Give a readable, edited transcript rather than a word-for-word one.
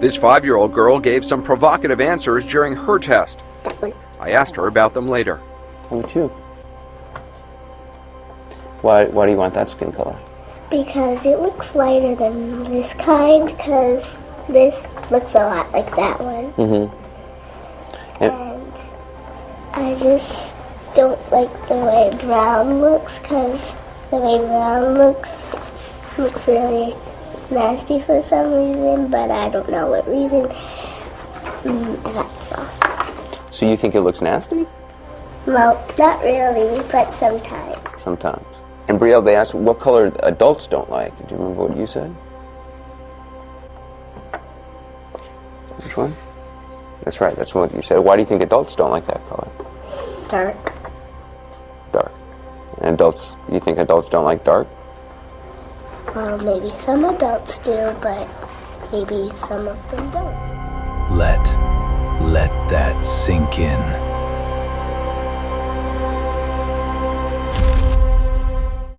This 5-year-old girl gave some provocative answers during her test. That one. I asked her about them later. How about you? Why do you want that skin color? Because it looks lighter than this kind, because this looks a lot like that one. Mm-hmm. And I just don't like the way brown looks, because the way brown looks really nasty for some reason, but I don't know what reason. That's all. So you think it looks nasty? Well, not really, but sometimes. Sometimes. And Brielle, they asked what color adults don't like. Do you remember what you said? Which one? That's right, that's what you said. Why do you think adults don't like that color? Dark. Dark. And adults, you think adults don't like dark? Well, maybe some adults do, but maybe some of them don't. Let that sink in.